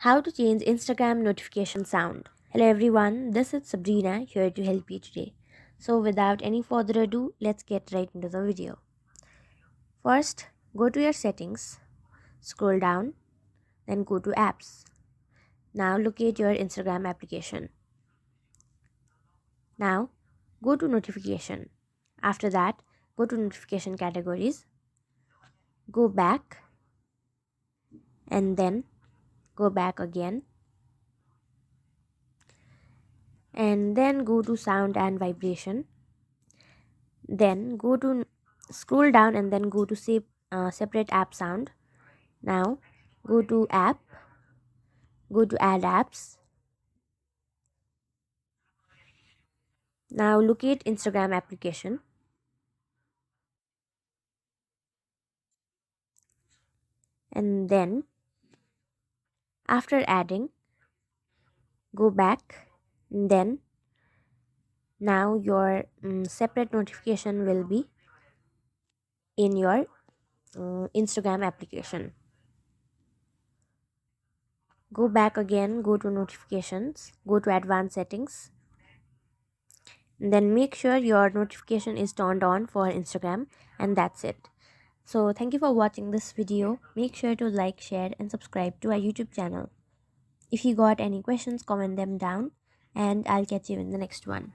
How to change Instagram notification sound. Hello everyone, this is Sabrina here to help you today. So without any further ado, let's get right into the video. First, go to your settings, scroll down, then go to apps. Now locate your Instagram application. Now go to notification. After that, go to notification categories, go back and then go back again and then go to sound and vibration. Then go to scroll down and then go to separate app sound. Now go to app, go to add apps. Now locate Instagram application and then after adding go back and then now your separate notification will be in your Instagram application. Go back again, go to notifications, go to advanced settings, and then make sure your notification is turned on for Instagram, and that's it. So thank you for watching this video. Make sure to like, share and subscribe to our YouTube channel. If you got any questions, comment them down and I'll catch you in the next one.